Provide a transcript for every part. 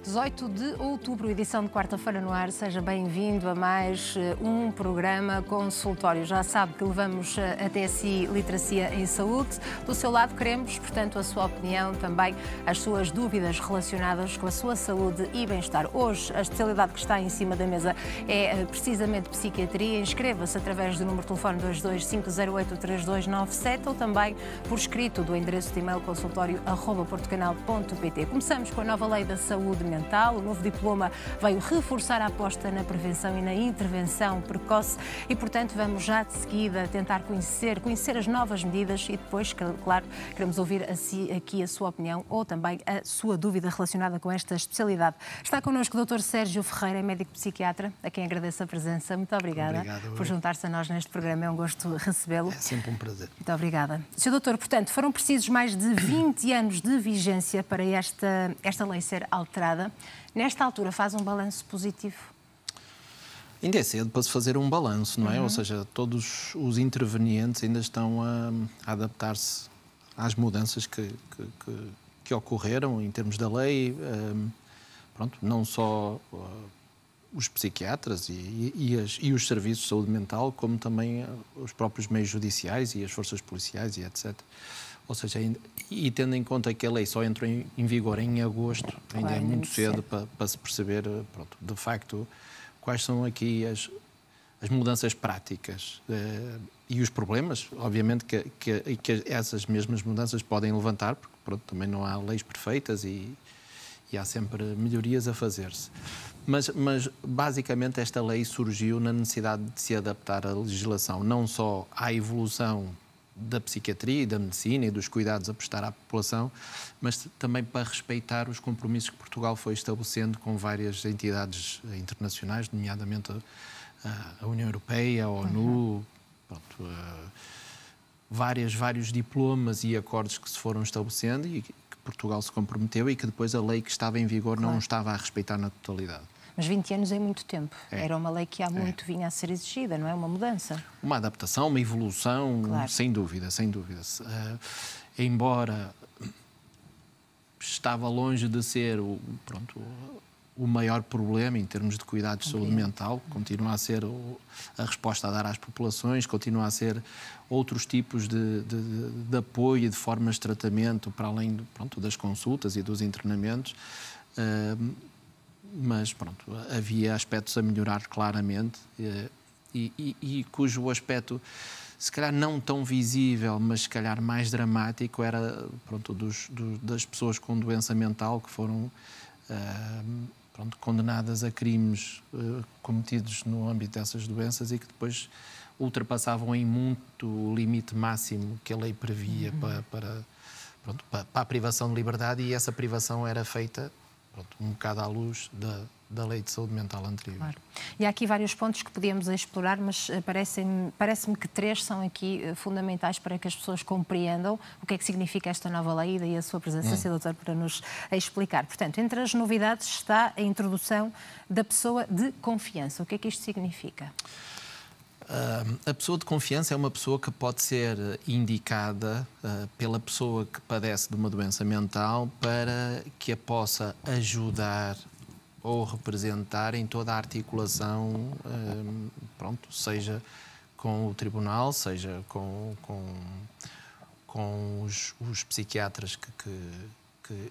18 de outubro, edição de quarta-feira no ar. Seja bem-vindo a mais um programa consultório. Já sabe que levamos até si literacia em saúde. Do seu lado queremos, portanto, a sua opinião, também as suas dúvidas relacionadas com a sua saúde e bem-estar. Hoje, a especialidade que está em cima da mesa é precisamente psiquiatria. Inscreva-se através do número de telefone 225083297 ou também por escrito do endereço de e-mail consultório@portucanal.pt. Começamos com a nova lei da saúde mental. O novo diploma veio reforçar a aposta na prevenção e na intervenção precoce e, portanto, vamos já de seguida tentar conhecer as novas medidas e depois, claro, queremos ouvir aqui a sua opinião ou também a sua dúvida relacionada com esta especialidade. Está connosco o Dr. Sérgio Ferreira, médico psiquiatra, a quem agradeço a presença. Muito obrigada por juntar-se a nós neste programa. É um gosto recebê-lo. É sempre um prazer. Muito obrigada. Sr. Doutor, portanto, foram precisos mais de 20 anos de vigência para esta lei ser alterada. Nesta altura, faz um balanço positivo? Ainda é cedo para se fazer um balanço, não é? Ou seja, todos os intervenientes ainda estão a adaptar-se às mudanças que ocorreram em termos da lei. Pronto, não só os psiquiatras e os serviços de saúde mental, como também os próprios meios judiciais e as forças policiais e etc. Ou seja, e tendo em conta que a lei só entrou em vigor em agosto, ainda é muito cedo para se perceber, pronto, de facto, quais são aqui as mudanças práticas e os problemas, obviamente, que essas mesmas mudanças podem levantar, porque pronto, também não há leis perfeitas e há sempre melhorias a fazer-se. Mas, basicamente, esta lei surgiu na necessidade de se adaptar à legislação, não só à evolução da psiquiatria e da medicina e dos cuidados a prestar à população, mas também para respeitar os compromissos que Portugal foi estabelecendo com várias entidades internacionais, nomeadamente a União Europeia, a ONU, pronto, vários diplomas e acordos que se foram estabelecendo e que Portugal se comprometeu e que depois a lei que estava em vigor não estava a respeitar na totalidade. Mas 20 anos é muito tempo. Era uma lei que há muito vinha a ser exigida, não é? Uma mudança. Uma adaptação, uma evolução, sem dúvida, sem dúvida. Embora estava longe de ser o maior problema em termos de cuidados de saúde mental, continua a ser a resposta a dar às populações, continua a ser outros tipos de apoio e de formas de tratamento para além das consultas e dos internamentos. Mas, pronto, havia aspectos a melhorar claramente e cujo aspecto, se calhar não tão visível, mas se calhar mais dramático, era, pronto, das pessoas com doença mental que foram condenadas a crimes cometidos no âmbito dessas doenças e que depois ultrapassavam em muito o limite máximo que a lei previa para a privação de liberdade, e essa privação era feita um bocado à luz da lei de saúde mental anterior. Claro. E há aqui vários pontos que podíamos explorar, mas parece-me que 3 são aqui fundamentais para que as pessoas compreendam o que é que significa esta nova lei, e daí a sua presença, Sr. Doutor, para nos explicar. Portanto, entre as novidades está a introdução da pessoa de confiança. O que é que isto significa? A pessoa de confiança é uma pessoa que pode ser indicada pela pessoa que padece de uma doença mental para que a possa ajudar ou representar em toda a articulação, seja com o tribunal, seja com os psiquiatras que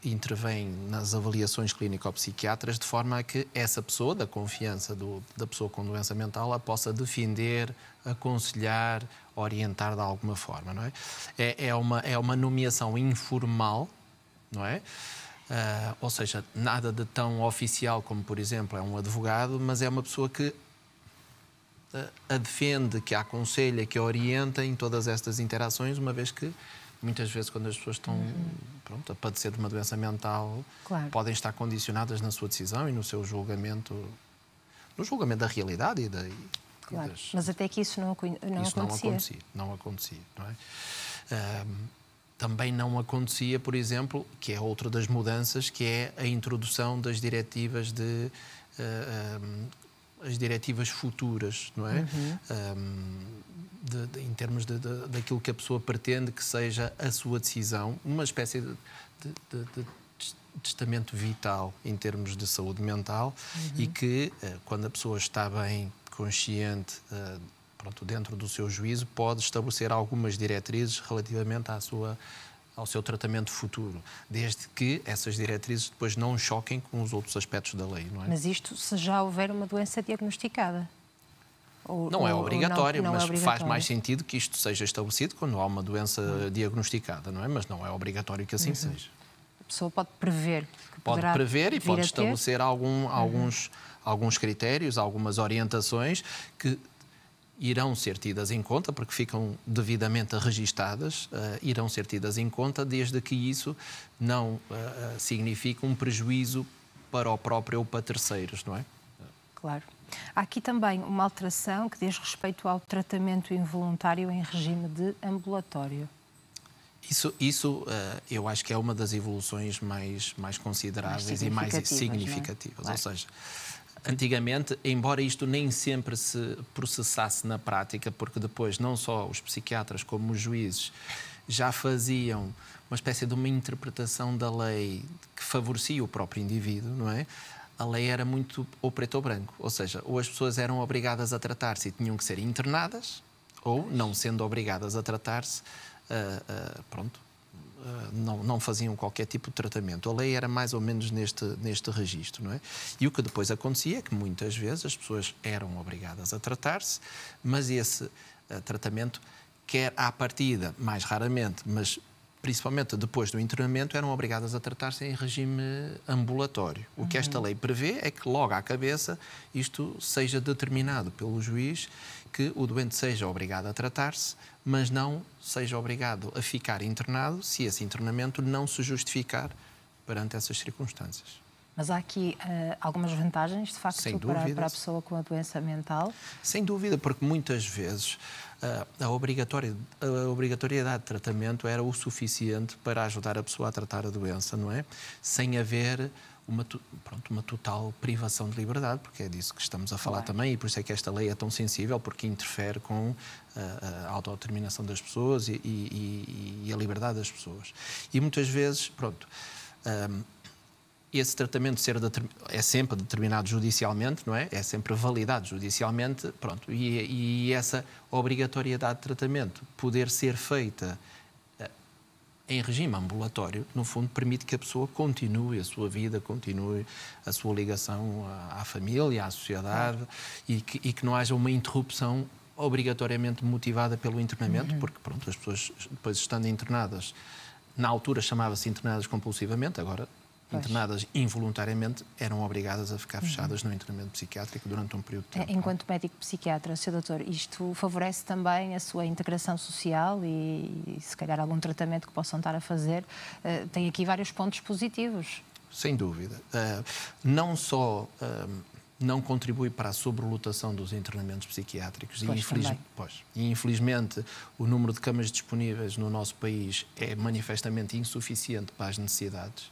intervêm nas avaliações clínico-psiquiatras, de forma a que essa pessoa, da confiança da pessoa com doença mental, a possa defender, aconselhar, orientar de alguma forma, não é? É uma nomeação informal, não é? Ou seja, nada de tão oficial como, por exemplo, é um advogado, mas é uma pessoa que a defende, que a aconselha, que a orienta em todas estas interações, uma vez que muitas vezes, quando as pessoas estão a padecer de uma doença mental, podem estar condicionadas na sua decisão e no seu julgamento, no julgamento da realidade Claro. Mas até que isso não acontecia. Não acontecia, não é? Também não acontecia, por exemplo, que é outra das mudanças, que é a introdução das diretivas as diretivas futuras, não é? Em termos daquilo que a pessoa pretende que seja a sua decisão, uma espécie testamento vital em termos de saúde mental e que, quando a pessoa está bem, consciente, dentro do seu juízo, pode estabelecer algumas diretrizes relativamente ao seu tratamento futuro, desde que essas diretrizes depois não choquem com os outros aspectos da lei, não é? Mas isto se já houver uma doença diagnosticada? Não é obrigatório, não mas é obrigatório. faz mais sentido que isto seja estabelecido quando há uma doença diagnosticada, não é? Mas não é obrigatório que assim seja. A pessoa pode prever. Pode prever e pode estabelecer alguns critérios, algumas orientações que irão ser tidas em conta, porque ficam devidamente registadas, irão ser tidas em conta desde que isso não signifique um prejuízo para o próprio ou para terceiros, não é? Claro. Há aqui também uma alteração que diz respeito ao tratamento involuntário em regime de ambulatório. Isso eu acho que é uma das evoluções mais consideráveis e mais significativas. Claro. Ou seja, antigamente, embora isto nem sempre se processasse na prática, porque depois não só os psiquiatras como os juízes já faziam uma espécie de uma interpretação da lei que favorecia o próprio indivíduo, não é? A lei era muito ou preto ou branco, ou seja, ou as pessoas eram obrigadas a tratar-se e tinham que ser internadas, ou, não sendo obrigadas a tratar-se, não faziam qualquer tipo de tratamento. A lei era mais ou menos neste registro, não é? E o que depois acontecia é que muitas vezes as pessoas eram obrigadas a tratar-se, mas esse tratamento, quer à partida, mais raramente, mas principalmente depois do internamento, eram obrigadas a tratar-se em regime ambulatório. O que esta lei prevê é que logo à cabeça isto seja determinado pelo juiz, que o doente seja obrigado a tratar-se, mas não seja obrigado a ficar internado se esse internamento não se justificar perante essas circunstâncias. Mas há aqui algumas vantagens, de facto, para a pessoa com a doença mental? Sem dúvida, porque muitas vezes a obrigatoriedade de tratamento era o suficiente para ajudar a pessoa a tratar a doença, não é? Sem haver uma total privação de liberdade, porque é disso que estamos a falar também, e por isso é que esta lei é tão sensível, porque interfere com a autodeterminação das pessoas e a liberdade das pessoas. E muitas vezes, esse tratamento é sempre determinado judicialmente, não é? É sempre validado judicialmente, e essa obrigatoriedade de tratamento poder ser feita em regime ambulatório, no fundo, permite que a pessoa continue a sua vida, continue a sua ligação à família, à sociedade, e que não haja uma interrupção obrigatoriamente motivada pelo internamento, porque, as pessoas, depois estando internadas, na altura chamava-se internadas compulsivamente, agora internadas involuntariamente, eram obrigadas a ficar fechadas no internamento psiquiátrico durante um período de tempo. Enquanto médico psiquiatra, Sr. Doutor, isto favorece também a sua integração social e se calhar algum tratamento que possam estar a fazer? Tem aqui vários pontos positivos. Sem dúvida. Não só não contribui para a sobrelotação dos internamentos psiquiátricos e infelizmente o número de camas disponíveis no nosso país é manifestamente insuficiente para as necessidades.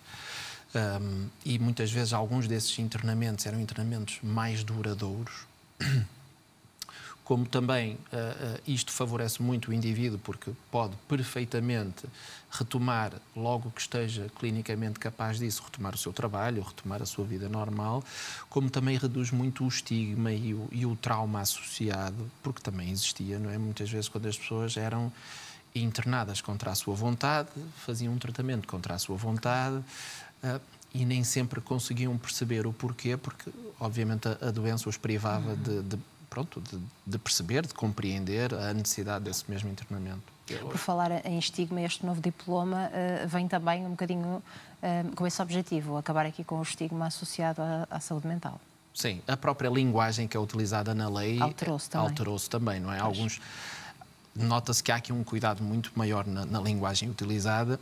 E muitas vezes alguns desses internamentos eram internamentos mais duradouros, como também isto favorece muito o indivíduo, porque pode perfeitamente retomar, logo que esteja clinicamente capaz disso, retomar o seu trabalho, retomar a sua vida normal, como também reduz muito o estigma e o trauma associado, porque também existia, não é? Muitas vezes quando as pessoas eram internadas contra a sua vontade, faziam um tratamento contra a sua vontade, e nem sempre conseguiam perceber o porquê, porque obviamente a doença os privava de perceber, de compreender a necessidade desse mesmo internamento. Por falar em estigma, este novo diploma vem também um bocadinho com esse objetivo, acabar aqui com o estigma associado à saúde mental. Sim, a própria linguagem que é utilizada na lei alterou-se também, não é? Nota-se que há aqui um cuidado muito maior na linguagem utilizada,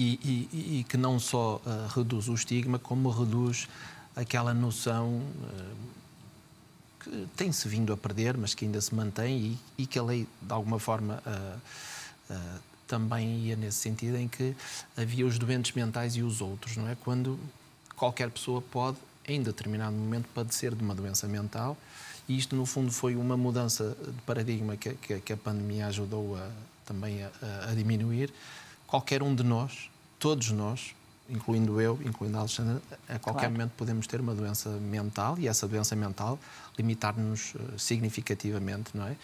e que não só reduz o estigma, como reduz aquela noção que tem-se vindo a perder, mas que ainda se mantém, e que a lei, de alguma forma, também ia nesse sentido, em que havia os doentes mentais e os outros, não é? Quando qualquer pessoa pode, em determinado momento, padecer de uma doença mental, e isto, no fundo, foi uma mudança de paradigma que a pandemia ajudou também a diminuir. Qualquer um de nós, todos nós, incluindo eu, incluindo a Alexandra, a qualquer momento podemos ter uma doença mental e essa doença mental limitar-nos significativamente, não é?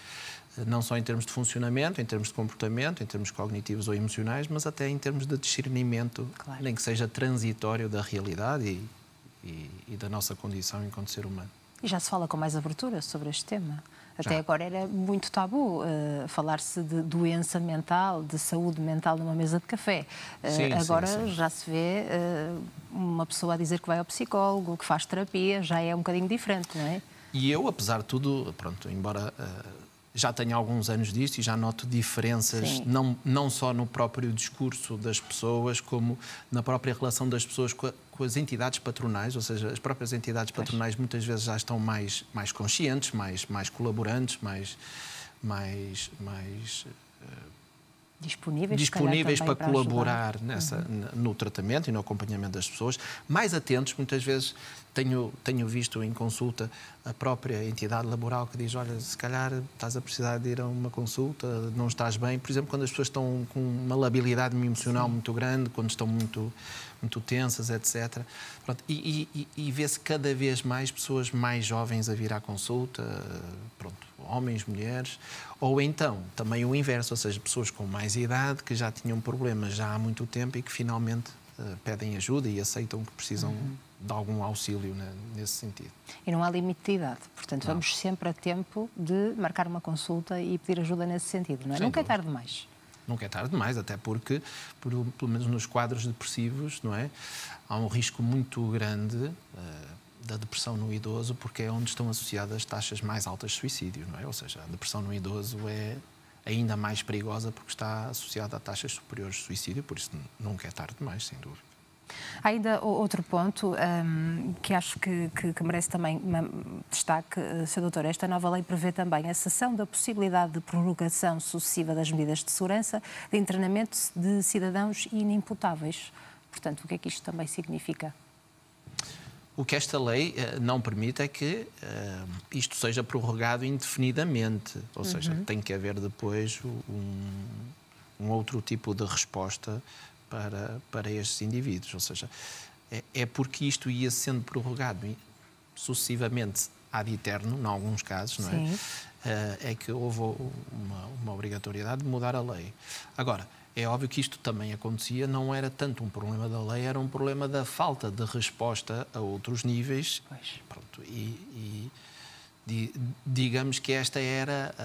Não só em termos de funcionamento, em termos de comportamento, em termos cognitivos ou emocionais, mas até em termos de discernimento, nem que seja transitório da realidade e da nossa condição enquanto ser humano. E já se fala com mais abertura sobre este tema? Até agora era muito tabu falar-se de doença mental, de saúde mental numa mesa de café. Agora já se vê uma pessoa a dizer que vai ao psicólogo, que faz terapia, já é um bocadinho diferente, não é? E eu, apesar de tudo, pronto, embora já tenho alguns anos disto e já noto diferenças, não só no próprio discurso das pessoas, como na própria relação das pessoas com as entidades patronais, ou seja, as próprias entidades patronais muitas vezes já estão mais conscientes, mais colaborantes, mais disponíveis para colaborar no tratamento e no acompanhamento das pessoas, mais atentos. Muitas vezes tenho visto em consulta a própria entidade laboral que diz: olha, se calhar estás a precisar de ir a uma consulta, não estás bem. Por exemplo, quando as pessoas estão com uma labilidade emocional muito grande, quando estão muito tensas, etc. Pronto, e vê-se cada vez mais pessoas mais jovens a vir à consulta, pronto, homens, mulheres, ou então também o inverso, ou seja, pessoas com mais idade que já tinham problemas já há muito tempo e que finalmente pedem ajuda e aceitam que precisam de algum auxílio nesse sentido. E não há limite de idade, portanto vamos sempre a tempo de marcar uma consulta e pedir ajuda nesse sentido, não é? Nunca é tarde demais. Nunca é tarde demais, até porque, pelo menos nos quadros depressivos, não é? Há um risco muito grande da depressão no idoso, porque é onde estão associadas taxas mais altas de suicídio, não é? Ou seja, a depressão no idoso é ainda mais perigosa porque está associada a taxas superiores de suicídio, por isso nunca é tarde demais, sem dúvida. Há ainda outro ponto que acho que merece também destaque, Sr. Doutor. Esta nova lei prevê também a cessão da possibilidade de prorrogação sucessiva das medidas de segurança de internamento de cidadãos inimputáveis. Portanto, o que é que isto também significa? O que esta lei não permite é que isto seja prorrogado indefinidamente, ou seja, tem que haver depois um outro tipo de resposta para estes indivíduos, ou seja, é porque isto ia sendo prorrogado sucessivamente ad eterno, em alguns casos, não é? É que houve uma obrigatoriedade de mudar a lei. Agora, é óbvio que isto também acontecia, não era tanto um problema da lei, era um problema da falta de resposta a outros níveis. Pronto, digamos que esta era,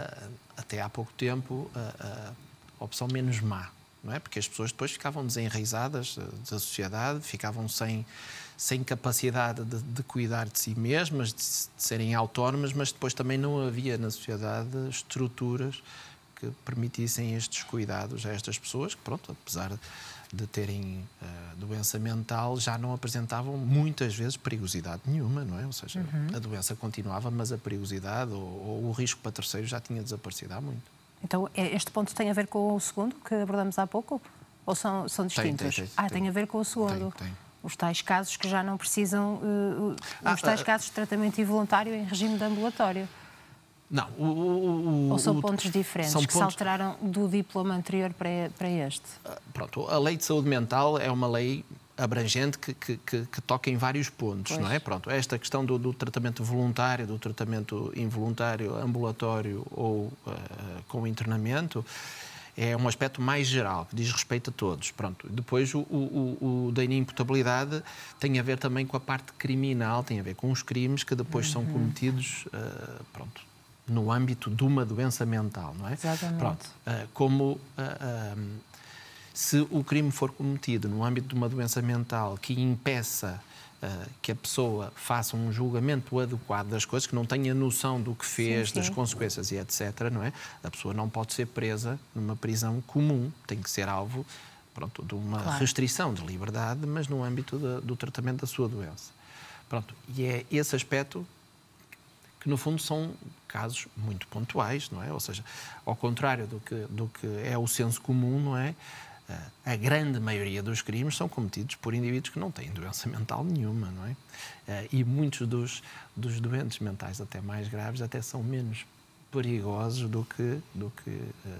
até há pouco tempo, a opção menos má. Não é? Porque as pessoas depois ficavam desenraizadas da sociedade, ficavam sem capacidade de cuidar de si mesmas, de serem autónomas, mas depois também não havia na sociedade estruturas que permitissem estes cuidados a estas pessoas, que, pronto, apesar de terem doença mental, já não apresentavam muitas vezes perigosidade nenhuma, não é? Ou seja, a doença continuava, mas a perigosidade ou o risco para terceiros já tinha desaparecido há muito. Então, este ponto tem a ver com o segundo, que abordamos há pouco? Ou são distintos? Tem a ver com o segundo. Tem. Os tais casos que já não precisam... os tais casos de tratamento involuntário em regime de ambulatório. Não. Ou são pontos diferentes se alteraram do diploma anterior para este? Pronto, a lei de saúde mental é uma lei abrangente que toca em vários pontos, não é? Pronto, esta questão do tratamento voluntário, do tratamento involuntário, ambulatório ou com internamento, é um aspecto mais geral, que diz respeito a todos. Pronto. Depois, o da inimputabilidade tem a ver também com a parte criminal, tem a ver com os crimes que depois são cometidos, pronto, no âmbito de uma doença mental, não é? Exatamente. Pronto, se o crime for cometido no âmbito de uma doença mental que impeça que a pessoa faça um julgamento adequado das coisas, que não tenha noção do que fez, das consequências e etc., não é? A pessoa não pode ser presa numa prisão comum, tem que ser alvo, pronto, de uma restrição de liberdade, mas no âmbito do tratamento da sua doença. Pronto, e é esse aspecto que, no fundo, são casos muito pontuais, não é? Ou seja, ao contrário do que é o senso comum, não é? A grande maioria dos crimes são cometidos por indivíduos que não têm doença mental nenhuma, não é? E muitos dos doentes mentais até mais graves até são menos perigosos do que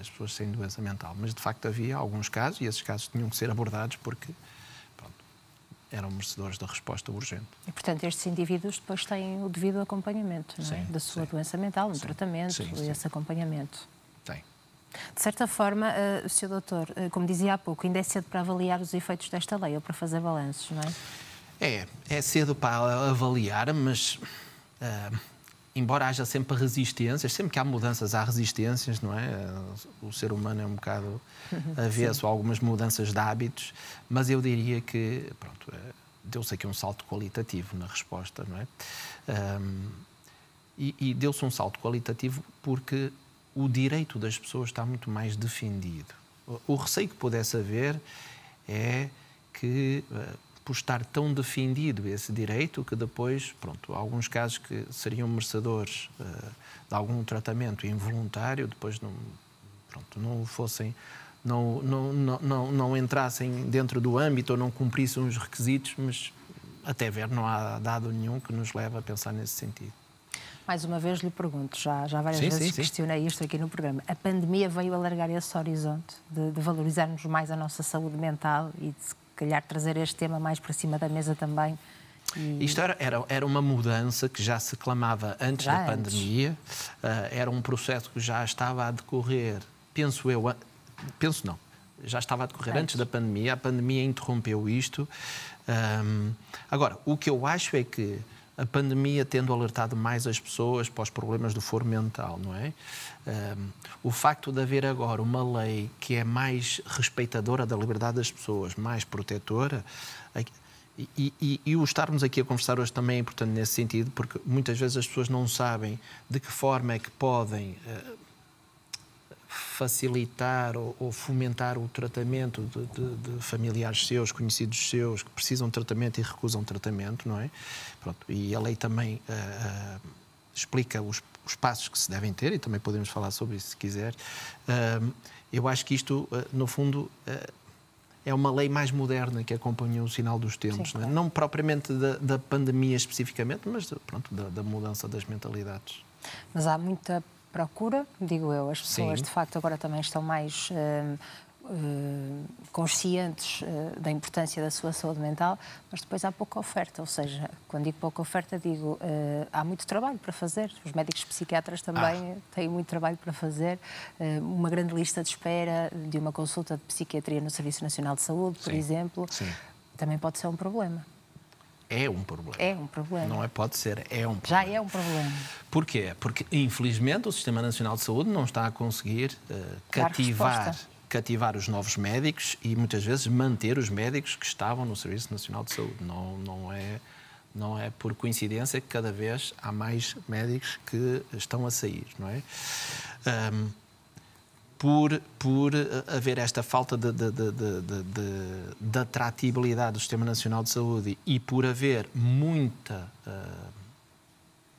as pessoas sem doença mental. Mas, de facto, havia alguns casos e esses casos tinham que ser abordados porque, pronto, eram merecedores da resposta urgente. E, portanto, estes indivíduos depois têm o devido acompanhamento, não é? Da sua doença mental, no tratamento, esse acompanhamento. Tem. De certa forma, Sr. Doutor, como dizia há pouco, ainda é cedo para avaliar os efeitos desta lei ou para fazer balanços, não é? É cedo para avaliar, mas embora haja sempre resistências, sempre que há mudanças há resistências, não é? O ser humano é um bocado avesso a algumas mudanças de hábitos, mas eu diria que, pronto, deu-se aqui um salto qualitativo na resposta, não é? E deu-se um salto qualitativo porque o direito das pessoas está muito mais defendido. O receio que pudesse haver é que, por estar tão defendido esse direito, que depois, pronto, alguns casos que seriam merecedores de algum tratamento involuntário, depois não fossem, não entrassem dentro do âmbito ou não cumprissem os requisitos, mas até ver não há dado nenhum que nos leve a pensar nesse sentido. Mais uma vez lhe pergunto, já várias vezes questionei isto aqui no programa. A pandemia veio alargar esse horizonte de valorizarmos mais a nossa saúde mental e de, se calhar, trazer este tema mais para cima da mesa também? Isto era uma mudança que já se clamava antes da pandemia. Era um processo que já estava a decorrer, já estava a decorrer antes da pandemia. A pandemia interrompeu isto. Agora, o que eu acho é que a pandemia, tendo alertado mais as pessoas para os problemas do foro mental, não é? O facto de haver agora uma lei que é mais respeitadora da liberdade das pessoas, mais protetora, e o estarmos aqui a conversar hoje também é importante nesse sentido, porque muitas vezes as pessoas não sabem de que forma é que podem facilitar ou fomentar o tratamento de familiares seus, conhecidos seus, que precisam de tratamento e recusam tratamento, não é? Pronto, e a lei também explica os passos que se devem ter, e também podemos falar sobre isso se quiser. Eu acho que isto, no fundo, é uma lei mais moderna que acompanha o sinal dos tempos. Sim, claro. Não propriamente da pandemia especificamente, mas pronto, da mudança das mentalidades. Mas há muita procura, digo eu, as pessoas de facto agora também estão mais conscientes da importância da sua saúde mental, mas depois há pouca oferta, ou seja, quando digo pouca oferta, digo há muito trabalho para fazer, os médicos psiquiatras também têm muito trabalho para fazer, uma grande lista de espera de uma consulta de psiquiatria no Serviço Nacional de Saúde, por exemplo, também pode ser um problema. É um problema. É um problema. Não é pode ser, é um problema. Já é um problema. Porquê? Porque, infelizmente, o Sistema Nacional de Saúde não está a conseguir cativar os novos médicos e, muitas vezes, manter os médicos que estavam no Serviço Nacional de Saúde. Não é por coincidência que cada vez há mais médicos que estão a sair, não é? Por haver esta falta de atratividade do Sistema Nacional de Saúde e por haver muita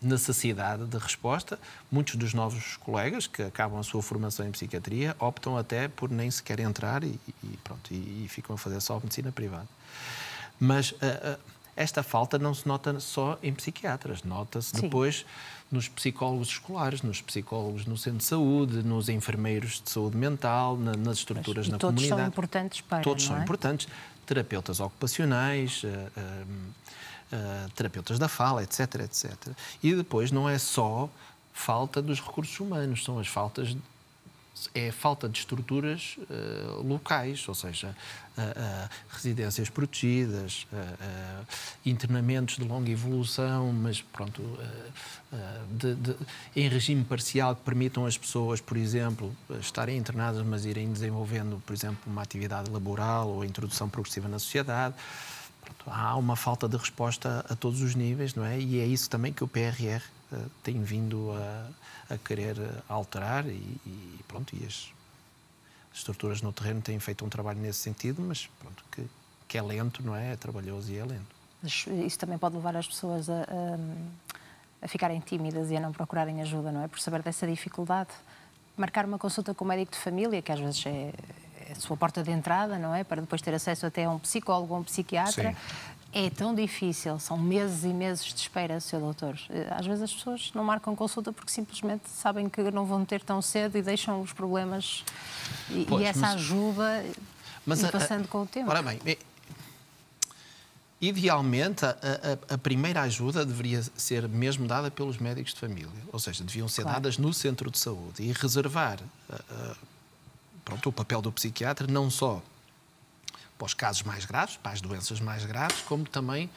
necessidade de resposta, muitos dos novos colegas que acabam a sua formação em psiquiatria optam até por nem sequer entrar e ficam a fazer só medicina privada. Mas esta falta não se nota só em psiquiatras, nota-se depois nos psicólogos escolares, nos psicólogos no centro de saúde, nos enfermeiros de saúde mental, nas estruturas na comunidade. Todos são importantes para, todos são importantes. Terapeutas ocupacionais, terapeutas da fala, etc, etc. E depois não é só falta dos recursos humanos, são é falta de estruturas locais, ou seja, residências protegidas, internamentos de longa evolução, mas pronto, em regime parcial que permitam às pessoas, por exemplo, estarem internadas, mas irem desenvolvendo, por exemplo, uma atividade laboral ou a introdução progressiva na sociedade. Pronto, há uma falta de resposta a todos os níveis, não é? E é isso também que o PRR tem vindo a querer alterar e as estruturas no terreno têm feito um trabalho nesse sentido, mas pronto, que é lento, não é? É trabalhoso e é lento. Mas isso também pode levar as pessoas a ficarem tímidas e a não procurarem ajuda, não é? Por saber dessa dificuldade. Marcar uma consulta com o médico de família, que às vezes é a sua porta de entrada, não é? Para depois ter acesso até a um psicólogo ou um psiquiatra. Sim. É tão difícil, são meses e meses de espera, Sr. Doutor. Às vezes as pessoas não marcam consulta porque simplesmente sabem que não vão ter tão cedo e deixam os problemas e essa ajuda passando com o tempo. Ora bem, Idealmente, a primeira ajuda deveria ser mesmo dada pelos médicos de família, ou seja, deviam ser dadas no centro de saúde e reservar o papel do psiquiatra não só para os casos mais graves, para as doenças mais graves, como também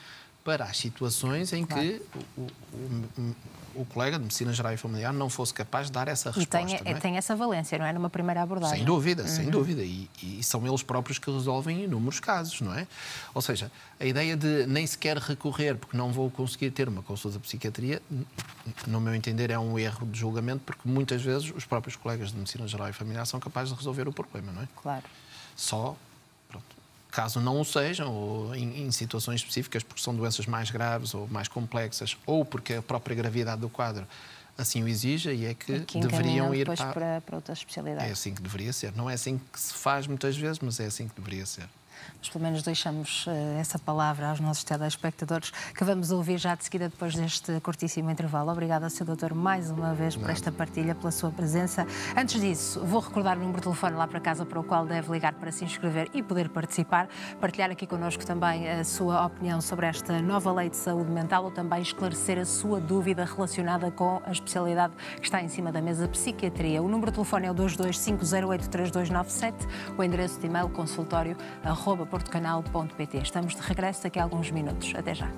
para as situações em que o colega de Medicina Geral e Familiar não fosse capaz de dar essa resposta. E tem essa valência, não é? Numa primeira abordagem. Sem dúvida, sem dúvida. E são eles próprios que resolvem inúmeros casos, não é? Ou seja, a ideia de nem sequer recorrer, porque não vou conseguir ter uma consulta de psiquiatria, no meu entender, é um erro de julgamento, porque muitas vezes os próprios colegas de Medicina Geral e Familiar são capazes de resolver o problema, não é? Claro. Só, caso não o sejam, ou em situações específicas, porque são doenças mais graves ou mais complexas, ou porque a própria gravidade do quadro assim o exige, e é que deveriam ir para outras especialidades. É assim que deveria ser. Não é assim que se faz muitas vezes, mas é assim que deveria ser. Mas pelo menos deixamos essa palavra aos nossos telespectadores, que vamos ouvir já de seguida depois deste curtíssimo intervalo. Obrigada, Sr. Doutor, mais uma vez por esta partilha, pela sua presença. Antes disso, vou recordar o número de telefone lá para casa para o qual deve ligar para se inscrever e poder participar, partilhar aqui connosco também a sua opinião sobre esta nova lei de saúde mental ou também esclarecer a sua dúvida relacionada com a especialidade que está em cima da mesa, psiquiatria. O número de telefone é o 225083297, o endereço de e-mail consultório@portocanal.pt. Estamos de regresso daqui a alguns minutos. Até já.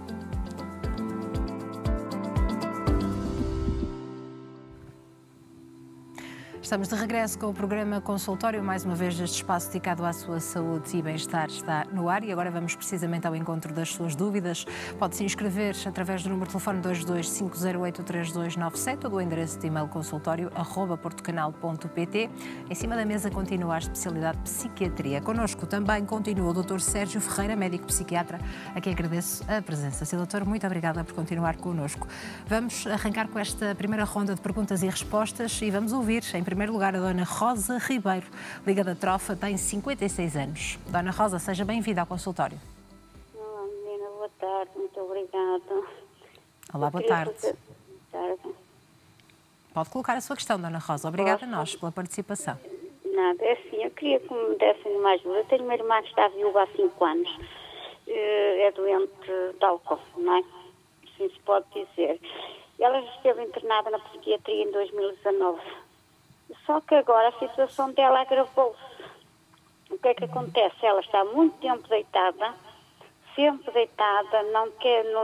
Estamos de regresso com o programa Consultório. Mais uma vez, este espaço dedicado à sua saúde e bem-estar está no ar e agora vamos precisamente ao encontro das suas dúvidas. Pode se inscrever através do número de telefone 225083297 ou do endereço de e-mail consultório@portocanal.pt. Em cima da mesa continua a especialidade de psiquiatria. Connosco também continua o Dr. Sérgio Ferreira, médico psiquiatra, a quem agradeço a presença. Sr. Doutor, muito obrigada por continuar connosco. Vamos arrancar com esta primeira ronda de perguntas e respostas e vamos ouvir, em primeiro lugar, a Dona Rosa Ribeiro, Liga da Trofa, tem 56 anos. Dona Rosa, seja bem-vinda ao consultório. Menina, boa tarde, muito obrigada. Olá, boa tarde. Pode colocar a sua questão, Dona Rosa. Obrigada a nós pela participação. Nada, é assim, eu queria que me dessem uma ajuda. Eu tenho uma irmã que está viúva há 5 anos. É doente de álcool, não é? Assim se pode dizer. Ela já esteve internada na psiquiatria em 2019. Só que agora a situação dela agravou-se. O que é que acontece? Ela está há muito tempo deitada, sempre deitada, não lhe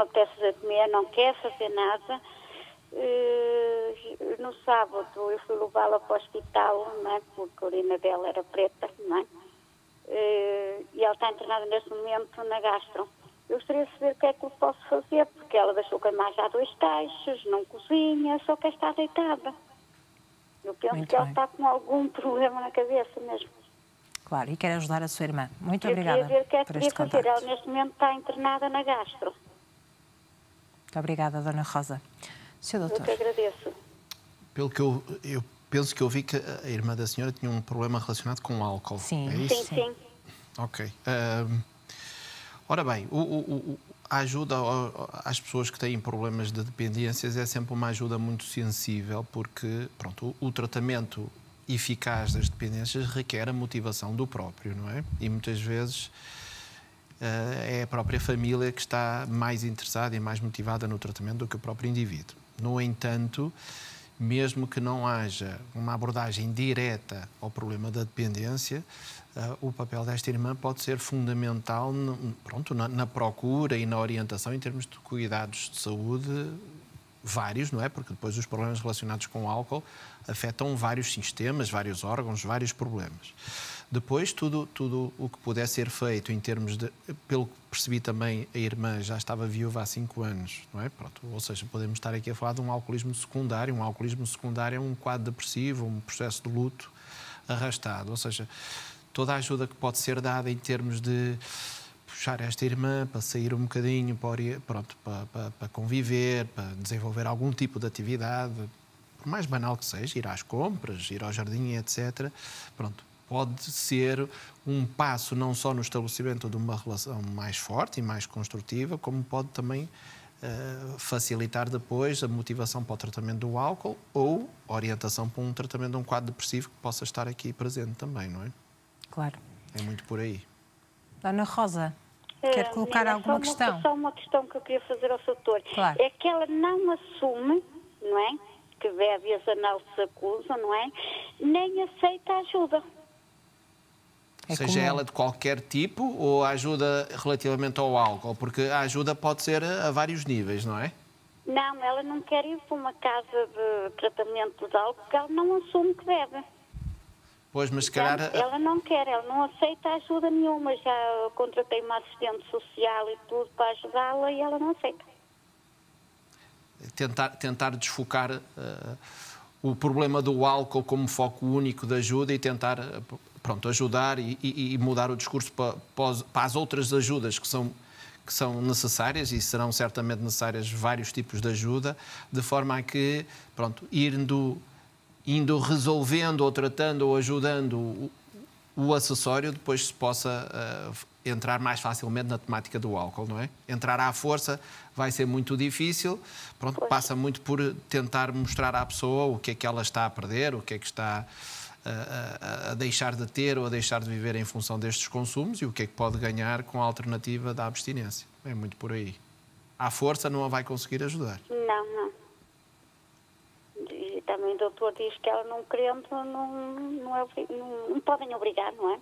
apetece comer, não quer fazer nada. No sábado eu fui levá-la para o hospital, não é? Porque a urina dela era preta, não é? E ela está internada neste momento na gastro. Eu gostaria de saber o que é que eu posso fazer, porque ela deixou queimar já 2 taxas, não cozinha, só quer estar deitada. Eu penso muito que ela bem. está com algum problema na cabeça mesmo. Claro, e quer ajudar a sua irmã. Muito obrigada Eu queria ver o que é que por este podia fazer. contacto. Ela neste momento está internada na gastro. Muito obrigada, Dona Rosa. Sr. Eu Doutor. te agradeço. Pelo que eu penso que eu vi que a irmã da senhora tinha um problema relacionado com álcool. Sim. É isso? Sim. Ok. Ora bem, a ajuda às pessoas que têm problemas de dependências é sempre uma ajuda muito sensível, porque o tratamento eficaz das dependências requer a motivação do próprio, não é? E muitas vezes é a própria família que está mais interessada e mais motivada no tratamento do que o próprio indivíduo. No entanto, mesmo que não haja uma abordagem direta ao problema da dependência, o papel desta irmã pode ser fundamental na procura e na orientação em termos de cuidados de saúde vários, não é? Porque depois os problemas relacionados com o álcool afetam vários sistemas, vários órgãos, vários problemas. Depois, tudo o que puder ser feito em termos de... Pelo que percebi também, a irmã já estava viúva há 5 anos, não é? Ou seja, podemos estar aqui a falar de um alcoolismo secundário. Um alcoolismo secundário é um quadro depressivo, um processo de luto arrastado. Ou seja, toda a ajuda que pode ser dada em termos de puxar esta irmã para sair um bocadinho, para conviver, para desenvolver algum tipo de atividade, por mais banal que seja, ir às compras, ir ao jardim, etc. Pode ser um passo não só no estabelecimento de uma relação mais forte e mais construtiva, como pode também facilitar depois a motivação para o tratamento do álcool ou a orientação para um tratamento de um quadro depressivo que possa estar aqui presente também, não é? Claro. É muito por aí. Dona Rosa. Quer colocar alguma questão? Só uma questão que eu queria fazer ao seu doutor. Claro. É que ela não assume, não é? Que bebe e as análises acusam, não é? Nem aceita ajuda. Seja ela de qualquer tipo ou a ajuda relativamente ao álcool? Porque a ajuda pode ser a vários níveis, não é? Não, ela não quer ir para uma casa de tratamento de álcool porque ela não assume que bebe. Pois, mas se calhar... Ela não quer, ela não aceita ajuda nenhuma. Já contratei uma assistente social e tudo para ajudá-la e ela não aceita. Tentar desfocar o problema do álcool como foco único de ajuda e tentar ajudar e mudar o discurso para as outras ajudas que são necessárias, e serão certamente necessárias vários tipos de ajuda, de forma a que, indo resolvendo ou tratando ou ajudando o acessório, depois se possa entrar mais facilmente na temática do álcool, não é? Entrar à força vai ser muito difícil, passa muito por tentar mostrar à pessoa o que é que ela está a perder, o que é que está a deixar de ter ou a deixar de viver em função destes consumos e o que é que pode ganhar com a alternativa da abstinência. É muito por aí. À força não a vai conseguir ajudar. Não. E também o doutor diz que ela não querendo, não podem obrigar, não é?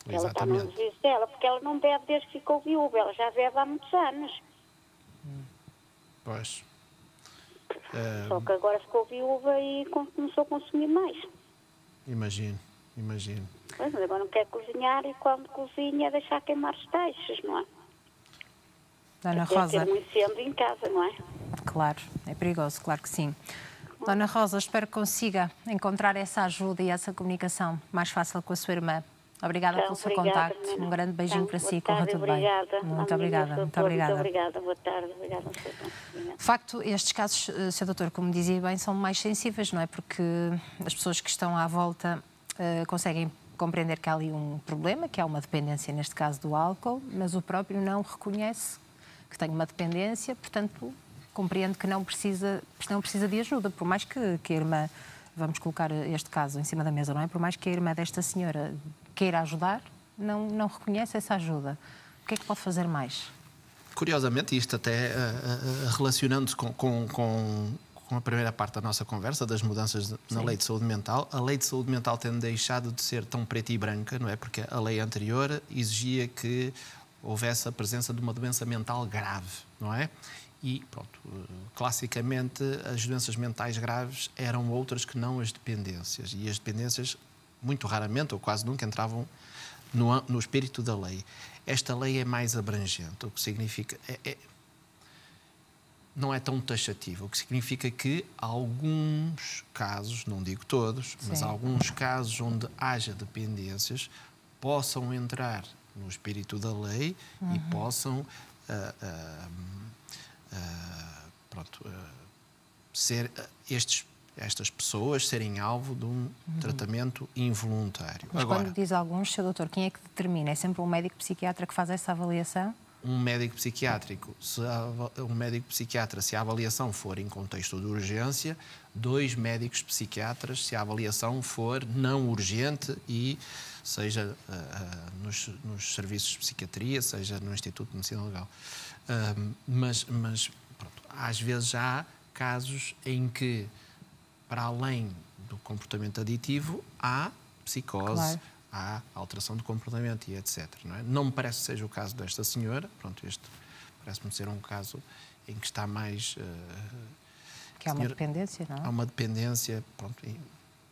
Exatamente. Ela está no juízo dela, porque ela não bebe desde que ficou viúva, ela já bebe há muitos anos. Pois. Só que agora ficou viúva e começou a consumir mais. Imagino. Pois, mas agora não quer cozinhar e quando cozinha deixar queimar os teixos, não é? Dona Rosa. Ter um incêndio em casa, não é? Claro, é perigoso, claro que sim. Dona Rosa, espero que consiga encontrar essa ajuda e essa comunicação mais fácil com a sua irmã. Obrigada pelo seu contacto. Menina. Um grande beijinho para si. Corra tudo obrigada. bem. Muito obrigada. Muito obrigada. Boa tarde. Obrigada. De facto, estes casos, Sr. Doutor, como dizia bem, são mais sensíveis, não é? Porque as pessoas que estão à volta conseguem compreender que há ali um problema, que há uma dependência, neste caso do álcool, mas o próprio não reconhece que tem uma dependência, portanto, compreende que não precisa de ajuda, por mais que a irmã, vamos colocar este caso em cima da mesa, não é? Por mais que a irmã desta senhora queira ajudar, não reconhece essa ajuda. O que é que pode fazer mais? Curiosamente, isto até relacionando-se com a primeira parte da nossa conversa, das mudanças na lei de saúde mental, a lei de saúde mental tem deixado de ser tão preta e branca, não é? Porque a lei anterior exigia que houvesse a presença de uma doença mental grave, não é? E, classicamente, as doenças mentais graves eram outras que não as dependências. E as dependências, muito raramente ou quase nunca, entravam no espírito da lei. Esta lei é mais abrangente, o que significa... não é tão taxativo, o que significa que alguns casos, não digo todos, mas alguns casos onde haja dependências possam entrar no espírito da lei e possam ser estas pessoas serem alvo de um tratamento involuntário. Mas agora, quando diz alguns, Sr. Doutor, quem é que determina? É sempre um médico psiquiatra que faz essa avaliação? Um médico psiquiátrico, se a avaliação for em contexto de urgência, 2 médicos psiquiatras se a avaliação for não urgente e seja nos serviços de psiquiatria, seja no Instituto de Medicina Legal. Mas às vezes há casos em que, para além do comportamento aditivo, há psicose, claro, há alteração do comportamento e etc. Não é? Não me parece que seja o caso desta senhora. Este parece-me ser um caso em que está mais... que há uma dependência, não é? Há uma dependência,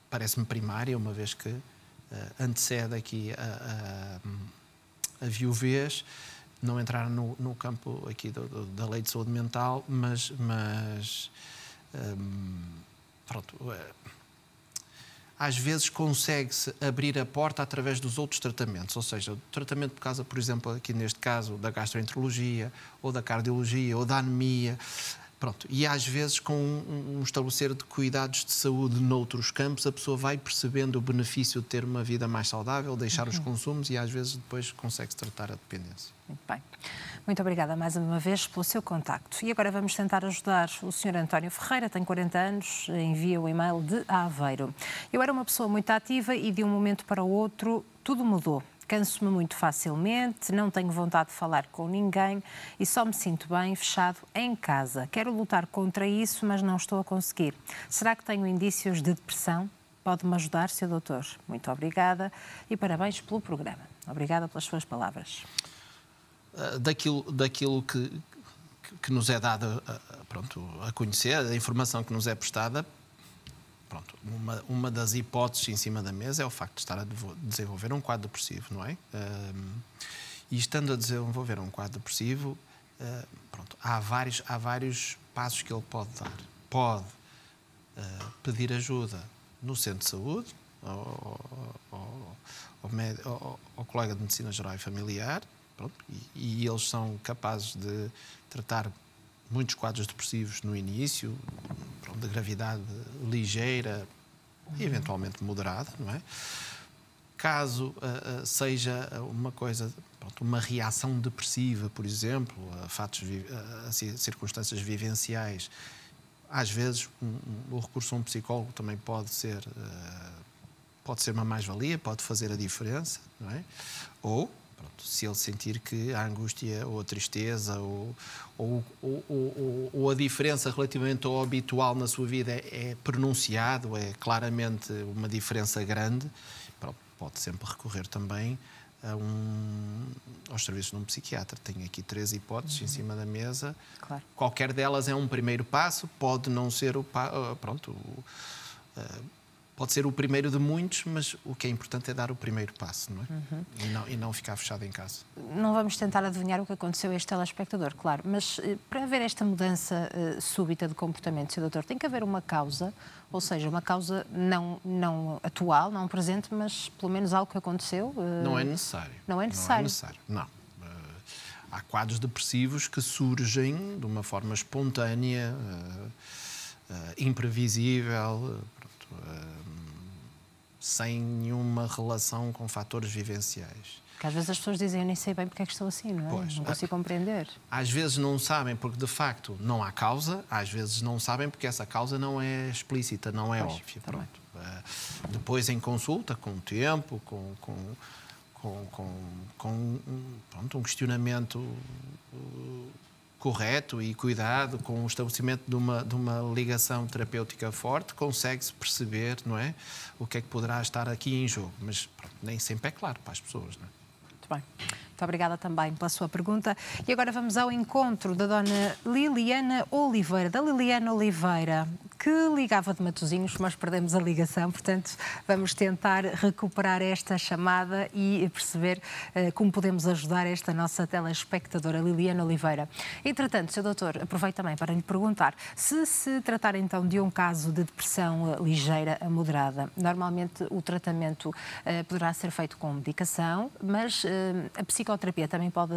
parece-me primária, uma vez que antecede aqui a viuvez, não entrar no campo aqui da lei de saúde mental, mas às vezes consegue-se abrir a porta através dos outros tratamentos, ou seja, o tratamento por causa, por exemplo, aqui neste caso, da gastroenterologia, ou da cardiologia, ou da anemia, e às vezes com um estabelecer de cuidados de saúde noutros campos, a pessoa vai percebendo o benefício de ter uma vida mais saudável, deixar os consumos e às vezes depois consegue-se tratar a dependência. Muito bem. Muito obrigada mais uma vez pelo seu contacto. E agora vamos tentar ajudar o Sr. António Ferreira, tem 40 anos, envia o e-mail de Aveiro. Eu era uma pessoa muito ativa e de um momento para o outro tudo mudou. Canso-me muito facilmente, não tenho vontade de falar com ninguém e só me sinto bem fechado em casa. Quero lutar contra isso, mas não estou a conseguir. Será que tenho indícios de depressão? Pode-me ajudar, Sr. Doutor? Muito obrigada e parabéns pelo programa. Obrigada pelas suas palavras. Daquilo que nos é dado a conhecer, a informação que nos é prestada, uma das hipóteses em cima da mesa é o facto de estar a desenvolver um quadro depressivo, não é? E estando a desenvolver um quadro depressivo, há vários passos que ele pode dar. Pode pedir ajuda no centro de saúde, ao colega de medicina geral e familiar, e eles são capazes de tratar muitos quadros depressivos no início, de gravidade ligeira e eventualmente moderada, não é? Caso seja uma reação depressiva, por exemplo, a circunstâncias vivenciais, às vezes o recurso a um psicólogo também pode ser uma mais-valia, pode fazer a diferença, não é? Ou se ele sentir que a angústia ou a tristeza ou a diferença relativamente ao habitual na sua vida é pronunciado, é claramente uma diferença grande, pode sempre recorrer também aos serviços de um psiquiatra. Tenho aqui 3 hipóteses em cima da mesa. Claro. Qualquer delas é um primeiro passo, pode não ser pode ser o primeiro de muitos, mas o que é importante é dar o primeiro passo, não é? E não ficar fechado em casa. Não vamos tentar adivinhar o que aconteceu a este telespectador, claro, mas para haver esta mudança súbita de comportamento, Sr. Doutor, tem que haver uma causa, ou seja, uma causa não atual, não presente, mas pelo menos algo que aconteceu? Não é necessário. Não é necessário? Não é necessário, não. Há quadros depressivos que surgem de uma forma espontânea, imprevisível, sem nenhuma relação com fatores vivenciais. Porque às vezes as pessoas dizem, eu nem sei bem porque é que estou assim, não é? Pois, não consigo compreender. Às vezes não sabem porque, de facto, não há causa. Às vezes não sabem porque essa causa não é explícita, não é óbvia. Pronto. Depois, em consulta, com o tempo, um questionamento correto e cuidado, com o estabelecimento de uma ligação terapêutica forte, consegue-se perceber, não é, o que é que poderá estar aqui em jogo. Mas nem sempre é claro para as pessoas, não é? Muito bem. Muito obrigada também pela sua pergunta. E agora vamos ao encontro da dona Liliana Oliveira. Da Liliana Oliveira, que ligava de Matosinhos, mas perdemos a ligação, portanto vamos tentar recuperar esta chamada e perceber como podemos ajudar esta nossa telespectadora Liliana Oliveira. Entretanto, Sr. Doutor, aproveito também para lhe perguntar se tratar então de um caso de depressão ligeira a moderada, normalmente o tratamento poderá ser feito com medicação, mas a psicoterapia também pode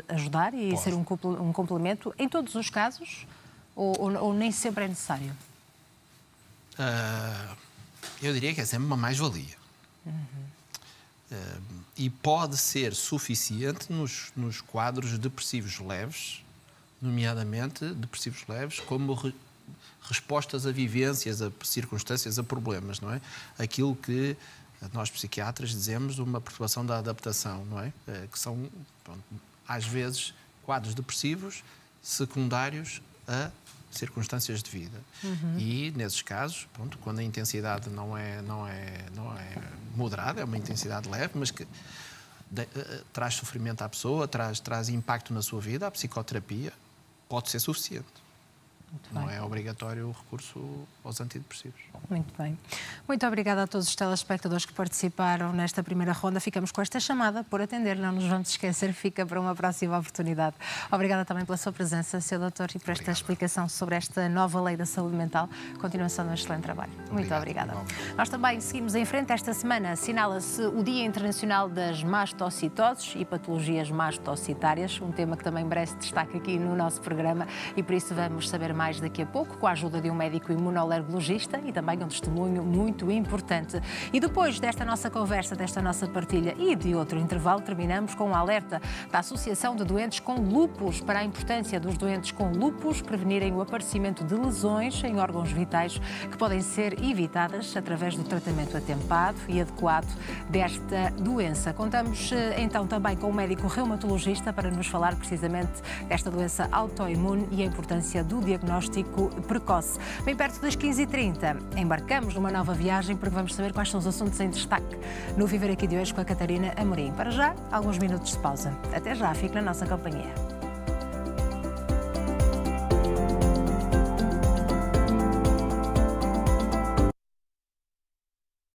ajudar e ser um complemento em todos os casos ou nem sempre é necessário? Eu diria que é sempre uma mais-valia. E pode ser suficiente nos quadros depressivos leves, nomeadamente depressivos leves, como respostas a vivências, a circunstâncias, a problemas, não é? Aquilo que nós psiquiatras dizemos de uma perturbação da adaptação, não é? Que são, às vezes, quadros depressivos secundários a circunstâncias de vida. E, nesses casos, quando a intensidade não é moderada, é uma intensidade leve, mas que traz sofrimento à pessoa, traz impacto na sua vida, a psicoterapia pode ser suficiente. Não é obrigatório o recurso aos antidepressivos. Muito bem. Muito obrigada a todos os telespectadores que participaram nesta primeira ronda. Ficamos com esta chamada por atender. Não nos vamos esquecer, fica para uma próxima oportunidade. Obrigada também pela sua presença, Sr. Doutor, e por esta explicação sobre esta nova lei da saúde mental. Continuação de um excelente trabalho. Muito obrigada. Nós também seguimos em frente. Esta semana assinala-se o Dia Internacional das Mastocitoses e Patologias Mastocitárias, um tema que também merece destaque aqui no nosso programa e por isso vamos saber mais mais daqui a pouco, com a ajuda de um médico imunoalergologista e também um testemunho muito importante. E depois desta nossa conversa, desta nossa partilha e de outro intervalo, terminamos com um alerta da Associação de Doentes com Lúpus para a importância dos doentes com lúpus prevenirem o aparecimento de lesões em órgãos vitais que podem ser evitadas através do tratamento atempado e adequado desta doença. Contamos então também com um médico reumatologista para nos falar precisamente desta doença autoimune e a importância do diagnóstico precoce. Bem perto das 15h30, embarcamos numa nova viagem porque vamos saber quais são os assuntos em destaque no Viver Aqui de hoje com a Catarina Amorim. Para já, alguns minutos de pausa. Até já, fique na nossa companhia.